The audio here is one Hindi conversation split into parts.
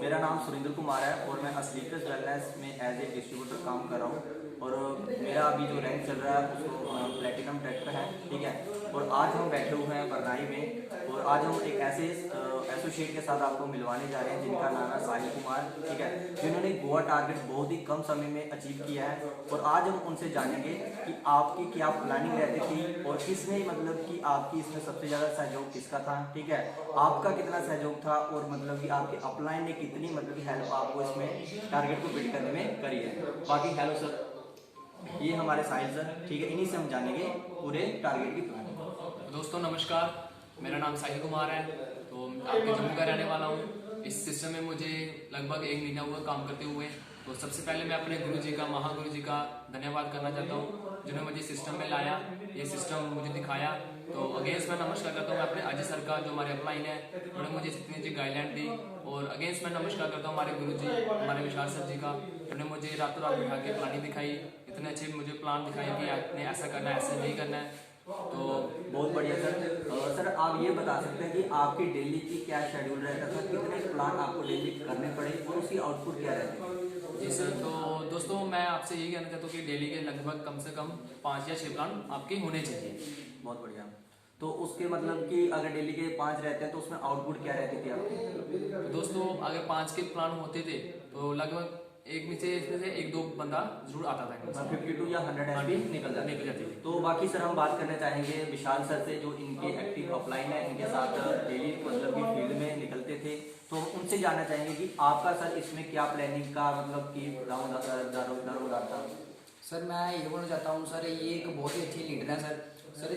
मेरा नाम सुरेंद्र कुमार है और मैं असलीकस वेलनेस में एज ए डिस्ट्रीब्यूटर काम कर रहा हूँ। और मेरा अभी जो रैंक चल रहा है उसको प्लेटिनम टेक है, ठीक है। और आज हम बैठे हुए हैं बरनाई में और आज हम एक ऐसे एसोसिएट के साथ आपको मिलवाने जा रहे हैं जिनका नाम है साहिल कुमार, ठीक है, जिन्होंने गोवा टारगेट बहुत ही कम समय में अचीव किया है। और आज हम उनसे जानेंगे कि आपकी क्या प्लानिंग रहती थी और किसने मतलब कि आपकी इसमें सबसे ज़्यादा सहयोग किसका था, ठीक है, आपका कितना सहयोग था और मतलब कि आपके अपलाइन ने कितनी मतलब कि हेल्प आपको इसमें टारगेट को बिल्ड करने में करी है। बाकी हेलो सर, ये हमारे साहिल सर, ठीक है, इन्हीं से हम जानेंगे पूरे टारगेट की प्लानिंग। दोस्तों नमस्कार, मेरा नाम साहिल कुमार है। तो आपके जम्मू का रहने वाला हूँ। इस सिस्टम में मुझे लगभग 1 महीना हुआ काम करते हुए। तो सबसे पहले मैं अपने गुरु जी का, महागुरु जी का धन्यवाद करना चाहता हूँ जिन्होंने मुझे सिस्टम में लाया, ये सिस्टम मुझे दिखाया। तो अगेंस्ट मैं नमस्कार करता हूँ अपने अजय सर का, जो हमारे अपलाइन है, उन्होंने मुझे इतनी अच्छी गाइडलाइन दी। और अगेंस्ट मैं नमस्कार करता हूँ हमारे गुरु जी, हमारे विशाल सर जी का, उन्होंने मुझे रातों रात बिठा के प्लानिंग दिखाई, इतने अच्छे मुझे प्लान दिखाए कि आपने ऐसा करना है, ऐसा नहीं करना है। तो बहुत बढ़िया सर। सर आप ये बता सकते हैं कि आपकी डेली की क्या शेड्यूल रहता था, कितने प्लान आपको डेली करने पड़े और उसकी आउटपुट क्या रहती है? जी सर, तो दोस्तों मैं आपसे यही कहना चाहता हूँ कि डेली के लगभग कम से कम 5 या 6 प्लान आपके होने चाहिए। बहुत बढ़िया। तो उसके मतलब कि अगर डेली के 5 रहते हैं तो उसमें आउटपुट क्या रहती थी आपकी? तो दोस्तों अगर 5 के प्लान होते थे तो लगभग एक में से इसमें से 1-2 बंदा जरूर आता था, 52 या 100 एमबी निकल जाती थी। तो बाकी सर हम बात करना चाहेंगे विशाल सर से, जो इनके एक्टिव अपलाइन है, इनके साथ डेली मतलब कि फील्ड में निकलते थे। तो उनसे जानना चाहेंगे कि आपका सर इसमें क्या प्लानिंग का मतलब कि दारोमदार था? सर मैं ये बोलना चाहता हूँ सर, ये एक बहुत ही अच्छी लीडर है सर।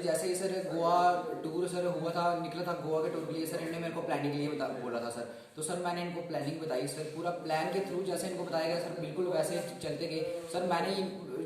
जैसे ही सर गोवा टूर सर हुआ था, निकला था गोवा के टूर के लिए, सर इन्होंने मेरे को प्लानिंग के लिए बोला था सर। तो सर मैंने इनको प्लानिंग बताई सर, पूरा प्लान के थ्रू जैसे इनको बताया गया सर बिल्कुल वैसे चलते गए सर। मैंने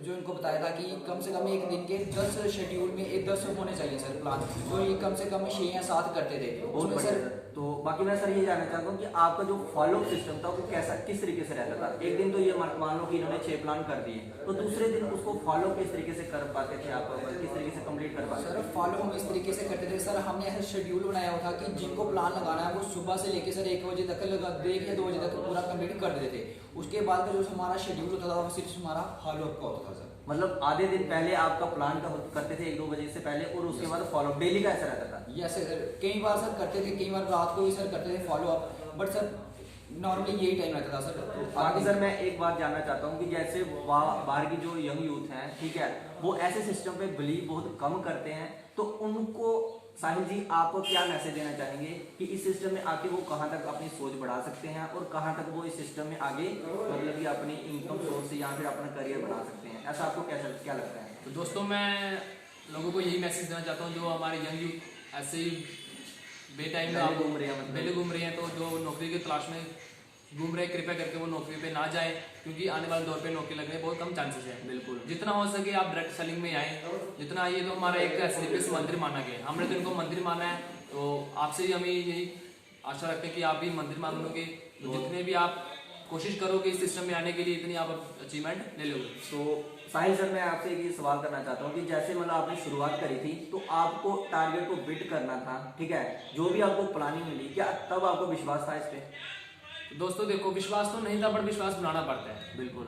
जो इनको बताया था कि कम से कम एक दिन के 10 शेड्यूल में 10 होने चाहिए सर प्लान, तो ये कम से कम 6 या 7 करते थे उसमें सर। तो बाकी मैं सर ये जानना चाहता हूँ कि आपका जो फॉलो सिस्टम था वो कैसा, किस तरीके से रहता था? एक दिन तो ये मान लो कि इन्होंने 6 प्लान कर दिए, तो दूसरे दिन उसको फॉलो किस तरीके से कर पाते थे आप, किस तरीके से कंप्लीट कर पाते? सर फॉलो हम इस तरीके से करते थे सर, हमने ऐसा शेड्यूल बनाया हुआ था कि जिनको प्लान लगाना है वो सुबह से लेके सर 1 बजे तक लगा, 1 या 2 बजे तक पूरा कंप्लीट कर देते थे। उसके बाद का जो हमारा शेड्यूल होता था वो सिर्फ हमारा फॉलो अप का होता था सर। मतलब आधे दिन पहले आपका प्लान का करते थे 1-2 बजे से पहले और उसके बाद फॉलो डेली का ऐसा रहता था? यस सर, कई बार सर करते थे, कई बार रात को भी सर करते थे follow up, but sir normally यही टाइम रहता था सर। बाकी सर मैं एक बात जानना चाहता हूँ कि जैसे बाहर की जो यंग यूथ हैं, ठीक है, वो ऐसे सिस्टम पे बिलीव बहुत कम करते हैं, तो उनको साहिल जी आप क्या मैसेज देना चाहेंगे कि इस सिस्टम में आके वो कहाँ तक अपनी सोच बढ़ा सकते हैं और कहाँ तक वो इस सिस्टम में आगे मतलब कि अपनी इनकम सोर्स या फिर अपना करियर बना सकते हैं? ऐसा आपको क्या लगता है? तो दोस्तों मैं लोगों को यही मैसेज देना चाहता हूँ, जो हमारे यंग यूथ ऐसे ही बेटाइम में घूम रहे हैं, पहले घूम रहे हैं, तो जो नौकरी की तलाश में घूम रहे हैं, कृपया करके वो नौकरी पे ना जाए, क्योंकि आने वाले दौर पे नौकरी लगने बहुत कम चांसेस है। बिल्कुल, जितना हो सके आप डायरेक्ट सेलिंग में आए, जितना आइए। तो हमारा एक एसलीपीएस मंदिर माना गया, हमने तो इनको मंदिर माना है, तो आपसे भी हमें यही आशा रखते हैं कि आप भी मंदिर मान लोगे। तो जितने भी आप कोशिश करोगे इस सिस्टम में आने के लिए, इतनी आप अचीवमेंट ले लोगे। तो साहिल सर मैं आपसे एक सवाल करना चाहता हूँ कि जैसे मतलब आपने शुरुआत करी थी तो आपको टारगेट को बिट करना था, ठीक है, जो भी आपको प्लानिंग मिली, क्या तब आपको विश्वास था इस पे? दोस्तों देखो, विश्वास तो नहीं था, बट विश्वास बनाना पड़ता है। बिल्कुल,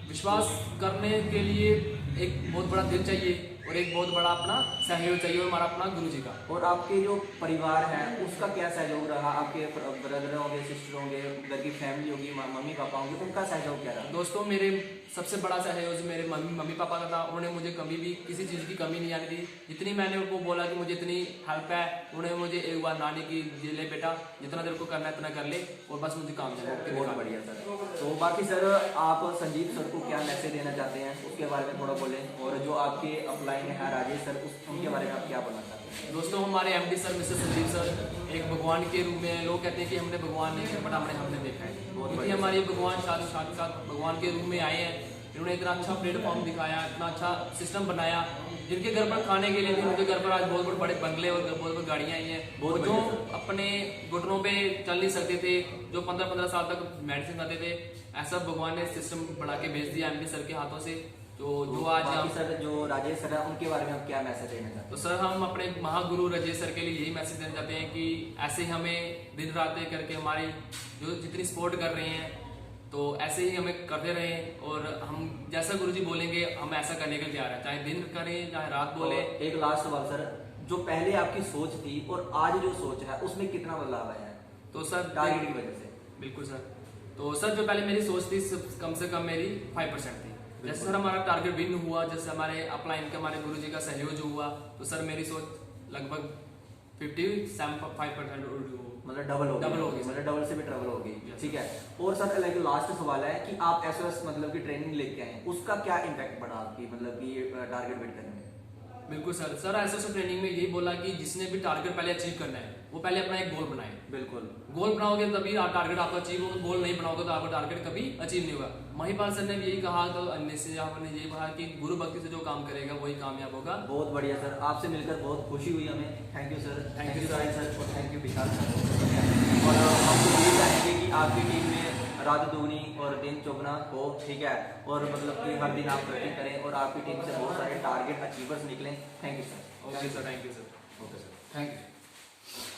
विश्वास करने के लिए एक बहुत बड़ा दिल चाहिए और एक बहुत बड़ा अपना सहयोग चाहिए, और हमारा अपना गुरु जी का। और आपके जो परिवार है उसका क्या सहयोग रहा? आपके ब्रदर होंगे, सिस्टर होंगे, घर की फैमिली होगी, मम्मी पापा होंगे, उनका सहयोग क्या रहा? दोस्तों मेरे सबसे बड़ा सहयोग मेरे मम्मी पापा का था। उन्होंने मुझे कभी भी किसी चीज़ की कमी नहीं आने दी। जितनी मैंने उनको बोला कि मुझे इतनी हेल्प है, उन्होंने मुझे एक बार नानी की ले बेटा जितना देर को करना है इतना कर ले, और बस मुझे काम चला। बहुत बढ़िया सर। तो बाकी सर आप संजीव सर को क्या मैसेज देना चाहते हैं उसके बारे में थोड़ा बोलें, और जो आपके अपलाइन है राजेश सर, उनके बारे में आप क्या बोलना चाहते हैं? दोस्तों हमारे MD sir mister Sanjeev sir एक भगवान के रूप में, लोग कहते हैं कि हमने भगवान नहीं देखा, बट हमने देखा है, क्योंकि हमारे भगवान साथ भगवान के रूप में आए हैं। इन्होंने इतना अच्छा प्लेटफॉर्म दिखाया, इतना अच्छा सिस्टम बनाया। जिनके घर पर खाने के लिए, उनके घर पर आज बहुत बड़े बंगले और बहुत बड़ी गाड़ियाँ आई हैं। वो जो अपने घुटनों पे चल नहीं सकते थे, जो 15-15 साल तक मेडिसिन खाते थे, ऐसा भगवान ने सिस्टम बना के भेज दिया एमडी सर के हाथों से। तो जो आज बाकी हम सर जो राजेश सर है उनके बारे में आप क्या मैसेज देना चाहते तो सर हम अपने महागुरु राजेश सर के लिए यही मैसेज देना चाहते हैं कि ऐसे ही हमें दिन रात एक करके हमारी जो जितनी सपोर्ट कर रहे हैं तो ऐसे ही हमें करते रहें और हम जैसा गुरुजी बोलेंगे हम ऐसा करने के लिए तैयार हैं, चाहे दिन करें चाहे रात हैं? बोले। और एक लास्ट सवाल सर, जो पहले आपकी सोच थी और आज जो सोच है उसमें कितना बदलाव आया है तो सर टारगेट की वजह से? बिल्कुल सर। तो सर जो पहले मेरी सोच थी कम से कम मेरी 5% थी। जैसे सर हमारा टारगेट विन हुआ, जैसे हमारे अपलाइन के हमारे गुरुजी का सहयोग जो हुआ तो सर मेरी सोच लगभग 57.5% मतलब डबल हो डबल हो गई, गई, मतलब डबल से भी ट्रबल हो गई। Yes. ठीक है। और सर लाइक लास्ट सवाल है कि आप एसओएस मतलब की ट्रेनिंग लेके आए, उसका क्या इम्पैक्ट पड़ा आपकी मतलब कि टारगेट बीट करने में? बिल्कुल सर। सर ऐसे ट्रेनिंग में यही बोला कि जिसने भी टारगेट पहले अचीव करना है वो पहले अपना एक गोल बनाए। बिल्कुल। गोल बनाओगे तभी टारगेट आपका अचीव होगा, गोल नहीं बनाओगे तो आपका टारगेट कभी अचीव नहीं होगा। महिपाल सर ने भी यही कहा, तो अन्य से आपने यही कहा कि गुरु भक्ति से जो काम करेगा वही कामयाब होगा। बहुत बढ़िया सर, आपसे मिलकर बहुत खुशी हुई हमें। Thank you sir. Thank you, sir और थैंक यू विशाल सर। और हम तो यही चाहेंगे कि आपकी टीम में रात दुगनी और दिन चौगुना हो, ठीक है, और मतलब कि हर दिन आप प्रगति करें और आपकी टीम से बहुत सारे टारगेट अचीवर्स निकलें। Thank you sir. Okay sir, thank you sir. Okay sir. Thank you.